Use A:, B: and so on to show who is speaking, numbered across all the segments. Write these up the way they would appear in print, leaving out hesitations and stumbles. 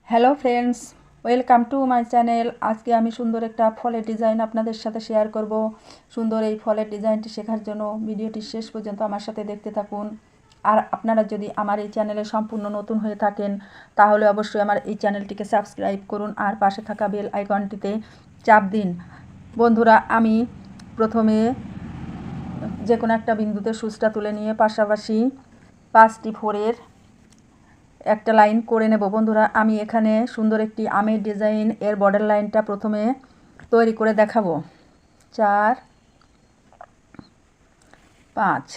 A: Hello friends, welcome to my channel. আজকে আমি সুন্দর একটা ফলের ডিজাইন আপনাদের সাথে শেয়ার করব। সুন্দর এই ফলের ডিজাইনটি শেখার জন্য ভিডিওটি শেষ পর্যন্ত আমার সাথে দেখতে থাকুন। আর আপনারা যদি আমার এই চ্যানেলে সম্পূর্ণ নতুন হয়ে থাকেন তাহলে অবশ্যই আমার এই চ্যানেলটিকে সাবস্ক্রাইব করুন আর পাশে থাকা বেল আইকনটিতে চাপ দিন। বন্ধুরা, আমি প্রথমে যে কোনো একটা বিন্দুতে সূচটা তুলে নিয়ে পাশাপাশি 5টি ফোরের একটা লাইন করে নেব। বন্ধুরা, আমি এখানে সুন্দর একটি আমের ডিজাইন এর বর্ডার লাইনটা প্রথমে তৈরি করে দেখাবো। 4 5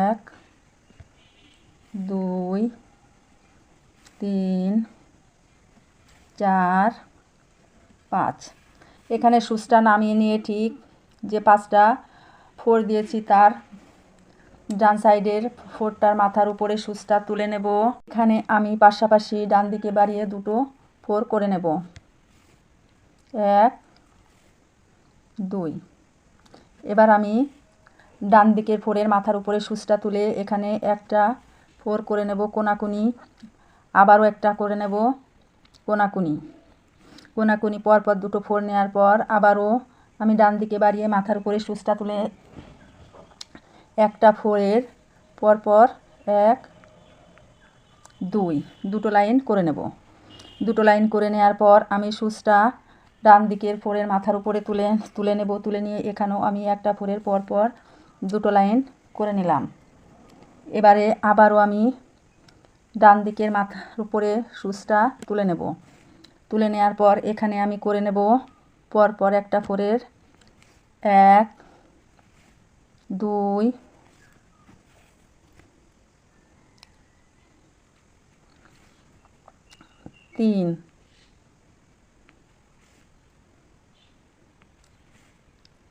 A: 1 2 3 4 5। এখানে সূচটা নামিয়ে নিয়ে ঠিক যে 5টা ফোর দিয়েছি তার ডান সাইডের ফোরটার মাথার উপরে সূচটা তুলে নেব। এখানে আমি পাশাপাশি ডান দিকে বাড়িয়ে দুটো ফোর করে নেব। 1 2। এবার আমি ডান দিকের ফোরের মাথার উপরে সূচটা তুলে এখানে একটা ফোর করে নেব কোনাকুনি, আবারও একটা করে নেব কোনাকুনি। কোনাকুনি পরপর দুটো ফোর নেওয়ার পর আবারও আমি ডান দিকে বাড়িয়ে মাথার উপরে সূচটা তুলে একটা ফোরের পরপর 1 2 দুটো লাইন করে নেব। দুটো লাইন করে নেওয়ার পর আমি সূচটা ডান দিকের ফোরের মাথার উপরে তুলে নেব। তুলে নিয়ে এখানেও আমি একটা ফোরের পরপর দুটো লাইন করে নিলাম। এবারে আবারও আমি ডান দিকের মাথার উপরে সূচটা তুলে নেব। তুলে নেওয়ার পর এখানে আমি করে নেব পরপর একটা ফোরের 1 2 3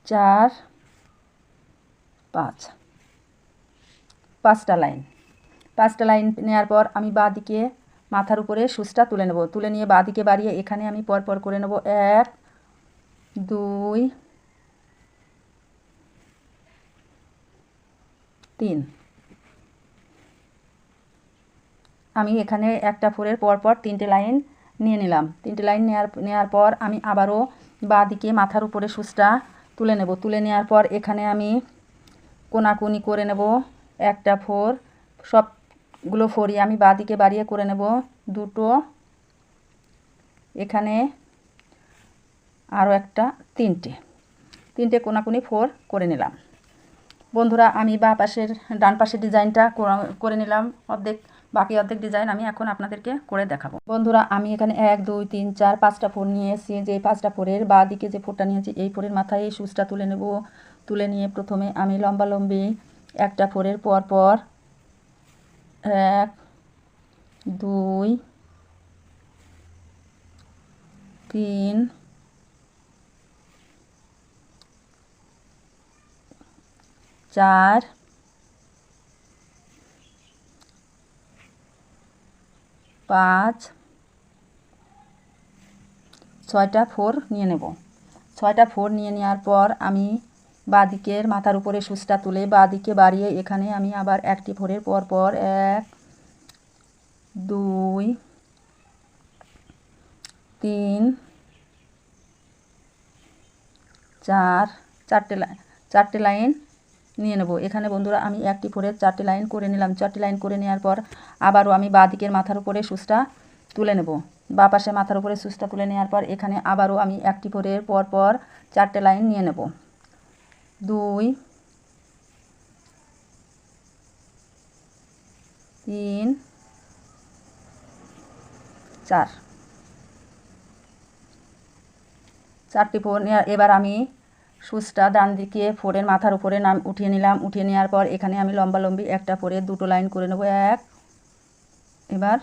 A: 4 5। 5টা লাইন। 5টা লাইন নেওয়ার পর আমি বাঁ দিকে মাথার উপরে সূচটা তুলে নেব। তুলে নিয়ে বাঁ দিকে বাড়িয়ে এখানে আমি পরপর করে নেব 1 2 3। আমি এখানে একটা ফোরের পরপর 3টে লাইন নিয়ে নিলাম। 3টে লাইন নেওয়ার পর আমি আবারও বাঁ দিকে মাথার উপরে সূচটা তুলে নেব। তুলে নেওয়ার পর এখানে আমি কোনাকুনি করে নেব একটা ফোর। সবগুলো ফোরই আমি বাঁ দিকে বাড়িয়ে করে নেব দুটো, এখানে আরও একটা 3টে কোনাকুনি ফোর করে নিলাম। বন্ধুরা, আমি ডান পাশের ডিজাইনটা করে নিলাম অর্ধেক। বাকি অর্ধেক ডিজাইন আমি এখন আপনাদেরকে করে দেখাবো। বন্ধুরা, আমি এখানে 1 2 3 4 5টা ফোর নিয়েছি। যে 5টা ফোরের বাঁ দিকে যে ফোরটা নিয়েছি এই ফোরের মাথায় এই সূচটা তুলে নেব। তুলে নিয়ে প্রথমে আমি লম্বালম্বি একটা ফোরের পরপর 1 2 3 4 5 6টা ফোর নিয়ে নেব। 6টা ফোর নিয়ে নেওয়ার পর আমি বাঁ দিকের মাথার উপরে সূচটা তুলে বাঁ দিকে বাড়িয়ে এখানে আমি আবার একটি ফোরের পরপর 1 2 3 4 চারটে লাইন নিয়ে নেব। এখানে বন্ধুরা আমি একটি ফোরের 4টে লাইন করে নিলাম। 4টে লাইন করে নেওয়ার পর আবারও আমি বাঁ দিকের মাথার উপরে সূচটা তুলে নেব। বাঁ পাশে মাথার উপরে সূচটা তুলে নেওয়ার পর এখানে আবারও আমি একটি ফোরের পরপর 4টে লাইন নিয়ে নেব। 2 3 4 4টি ফোর। এবার আমি সূচটা ডান দিকে ফোরের মাথার উপরে উঠিয়ে নিলাম। উঠিয়ে নেওয়ার পর এখানে আমি লম্বালম্বি একটা ফোরের দুটো লাইন করে নেব। 1 এবার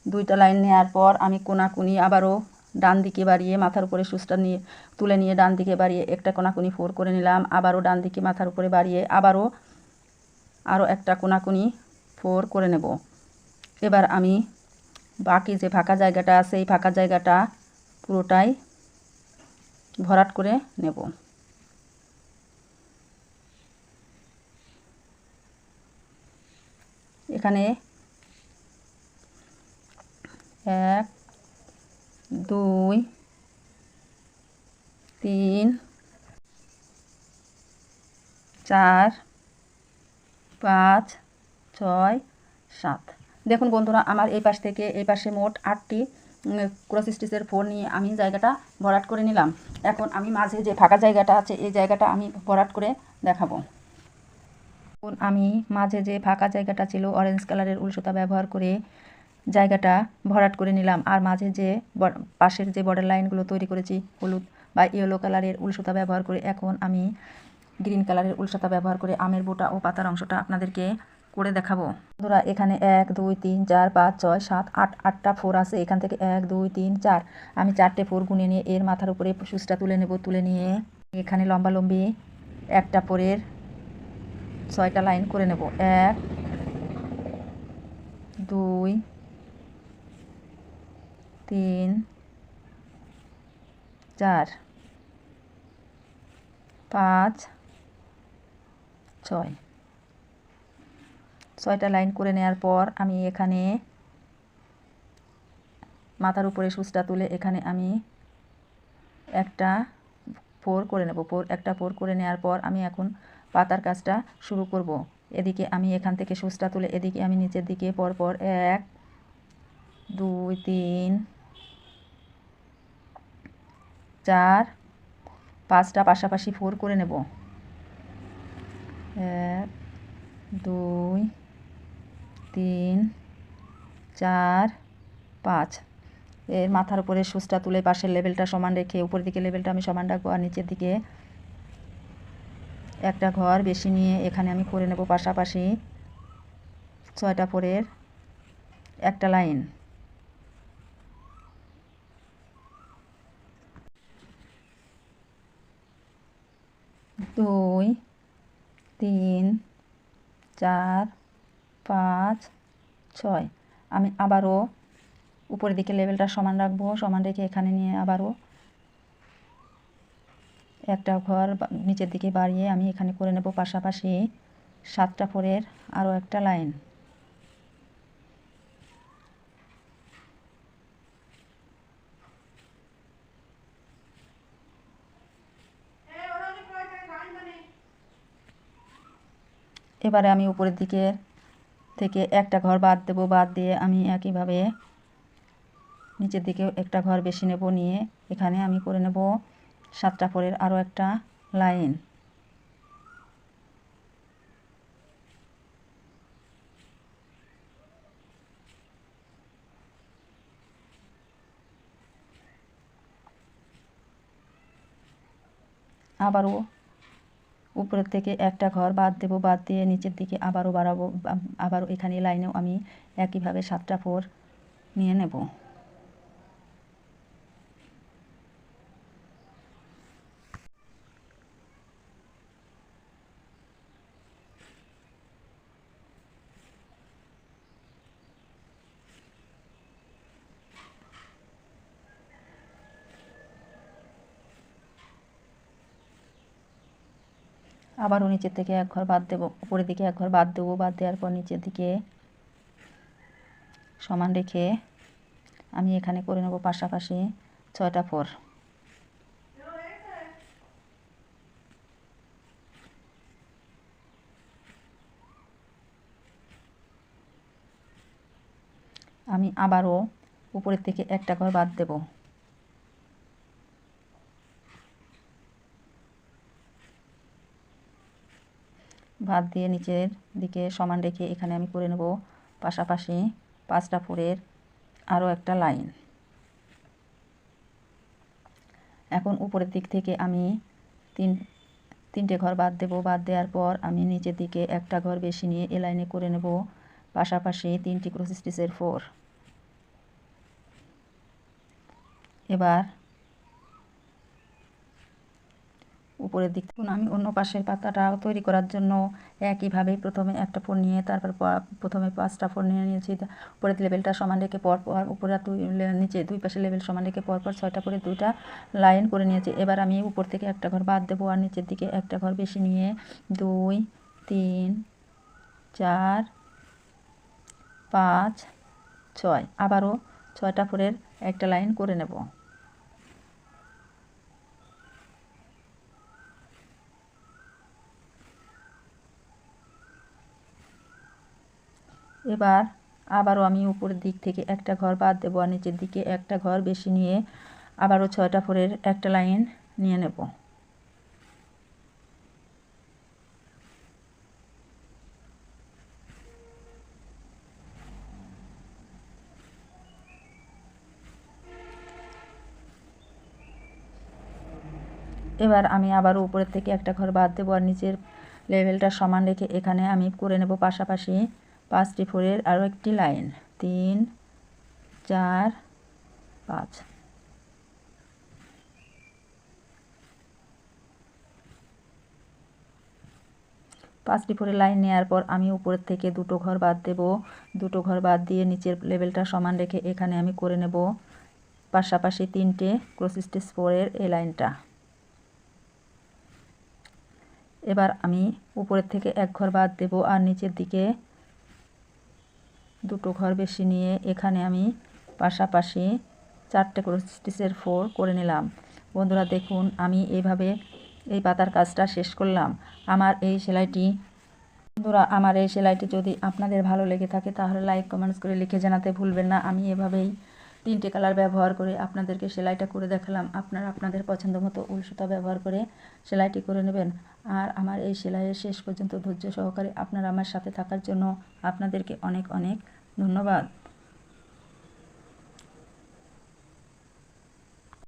A: 2টা লাইন নেওয়ার পর আমি কোনাকুনি আবারও ডান দিকে বাড়িয়ে মাথার উপরে সূচটা তুলে নিয়ে ডান দিকে বাড়িয়ে একটা কোনাকুনি ফোর করে নিলাম। আবারও ডান দিকে মাথার উপরে বাড়িয়ে আরও একটা কোনাকুনি ফোর করে নেব। এবার আমি বাকি যে ফাঁকা জায়গাটা আছে এই ফাঁকা জায়গাটা পুরোটাই ভরাট করে নেব। এখানে 1 2 3 4 5 6 7। দেখুন বন্ধুরা, আমার এই পাশ থেকে এই পাশে মোট 8টি ক্রস স্টিচের 4 নিয়ে আমি জায়গাটা ভরাট করে নিলাম। এখন আমি মাঝে যে ফাঁকা জায়গাটা আছে এই জায়গাটা আমি ভরাট করে দেখাবো। আমি মাঝে যে ফাঁকা জায়গাটা ছিল অরেঞ্জ কালারের উল সুতা ব্যবহার করে জায়গাটা ভরাট করে নিলাম। আর মাঝে যে পাশের যে বর্ডার লাইনগুলো তৈরি করেছি হলুদ বা ইয়েলো কালারের উল সুতা ব্যবহার করে, এখন আমি গ্রিন কালারের উল সুতা ব্যবহার করে আমের বোটা ও পাতার অংশটা আপনাদেরকে করে দেখাবো। বন্ধুরা, এখানে 1 2 3 4 5 6 7 8 8টা 4 আছে। এখান থেকে 1 2 3 4 আমি 4টে 4 গুনে নিয়ে এর মাথার উপরে সুচটা তুলে নেব। তুলে নিয়ে এখানে লম্বালম্বি একটা 4-এর 6টা লাইন করে নেব। 1 2 3 4 5 6 6টা লাইন করে নেওয়ার পর আমি এখানে মাথার উপরে সুচটা তুলে এখানে আমি একটা 4 করে নেব। একটা 4 করে নেওয়ার পর আমি এখন পাতার কাজটা শুরু করব। এদিকে আমি এখান থেকে সুচটা তুলে এদিকে আমি নিচের দিকে পরপর 1 2 3 4 5টা পাশাপাশি 4 করে নেব। 1 2 3 4 5। এর মাথার উপরে সুচটা তুলে পাশের লেভেলটা সমান রেখে উপর দিকে লেভেলটা আমি সমান রাখবো। আর নিচের দিকে একটা ঘর বেশি নিয়ে এখানে আমি করে নেব পাশাপাশি 6টা 4-এর একটা লাইন। 2 3 4 5 6। আমি আবারও উপরের দিকে লেভেলটা সমান রাখবো। সমান রেখে এখানে নিয়ে আবারও একটা ঘর নিচের দিকে বাড়িয়ে আমি এখানে করে নেব পাশাপাশি 7টা 4-এর আরও একটা লাইন। এবারে আমি উপরের দিকে থেকে একটা ঘর বাদ দেব। বাদ দিয়ে আমি একইভাবে নিচের দিকে একটা ঘর বেশি নেব। নিয়ে এখানে আমি করে নেব 7টা 4-এর আরও একটা লাইন। আবারও উপরের থেকে একটা ঘর বাদ দেব। বাদ দিয়ে নিচের দিকে আবারও বাড়াবো। আবারও এখানে লাইনেও আমি একইভাবে 7টা 4 নিয়ে নেব। আবারও নিচের থেকে এক ঘর বাদ দেব। উপরের দিকে এক ঘর বাদ দেবো। বাদ দেওয়ার পর নিচের দিকে সমান রেখে আমি এখানে করে নেব পাশাপাশি 6টা 4। আমি আবারও উপরের থেকে একটা ঘর বাদ দেব। বাদ দিয়ে নিচের দিকে সমান রেখে এখানে আমি করে নেব পাশাপাশি 5টা 4-এর আরও একটা লাইন। এখন উপরের দিক থেকে আমি তিনটে ঘর বাদ দেব। বাদ দেওয়ার পর আমি নিচের দিকে একটা ঘর বেশি নিয়ে এ লাইনে করে নেব পাশাপাশি 3টি ক্রস স্টিচের 4। এবার উপরের দিক থেকে আমি অন্য পাশের পাতাটা তৈরি করার জন্য একইভাবে প্রথমে একটা 4 নিয়ে তারপর প্রথমে 5টা 4 নিয়ে নিয়েছি। উপরের লেভেলটা সমান রেখে পরপর উপরে নিচে দুই পাশে লেভেল সমান রেখে পরপর 6টা করে 2টা লাইন করে নিয়েছি। এবার আমি উপর থেকে একটা ঘর বাদ দেবো আর নিচের দিকে একটা ঘর বেশি নিয়ে 2 3 4 5 6 আবারও 6টা ফোরের একটা লাইন করে নেব। এবার আবারও আমি উপরের দিক থেকে একটা ঘর বাদ দেবো আর নিচের দিকে একটা ঘর বেশি নিয়ে আবারও 6টা ফোরের একটা লাইন নিয়ে নেব। এবার আমি আবারও উপরের থেকে একটা ঘর বাদ দেবো আর নিচের লেভেলটা সমান রেখে এখানে আমি করে নেব পাশাপাশি 5টি ফোরের আরও একটি লাইন 3 4 5। 5টি ফোরের লাইন নেওয়ার পর আমি উপরের থেকে দুটো ঘর বাদ দেব। দুটো ঘর বাদ দিয়ে নিচের লেভেলটা সমান রেখে এখানে আমি করে নেব পাশাপাশি 3টে ক্রস স্টিচ ফোরের এই লাইনটা। এবার আমি উপরের থেকে এক ঘর বাদ দেব আর নিচের দিকে দুটো ঘর বেশি নিয়ে এখানে আমি পাশাপাশি 4টে ক্রস স্টিচের 4 করে নিলাম। বন্ধুরা দেখুন আমি এইভাবে এই পাতার কাজটা শেষ করলাম। আমার এই সেলাইটি যদি আপনাদের ভালো লেগে থাকে তাহলে লাইক কমেন্টস করে লিখে জানাতে ভুলবেন না। আমি এভাবেই 3টে কালার ব্যবহার করে আপনাদেরকে সেলাইটা করে দেখালাম। আপনারা আপনাদের পছন্দ মতো উল সুতা ব্যবহার করে সেলাইটি করে নেবেন। আর আমার এই সেলাইয়ের শেষ পর্যন্ত ধৈর্য সহকারে আপনারা আমার সাথে থাকার জন্য আপনাদেরকে অনেক অনেক ধন্যবাদ।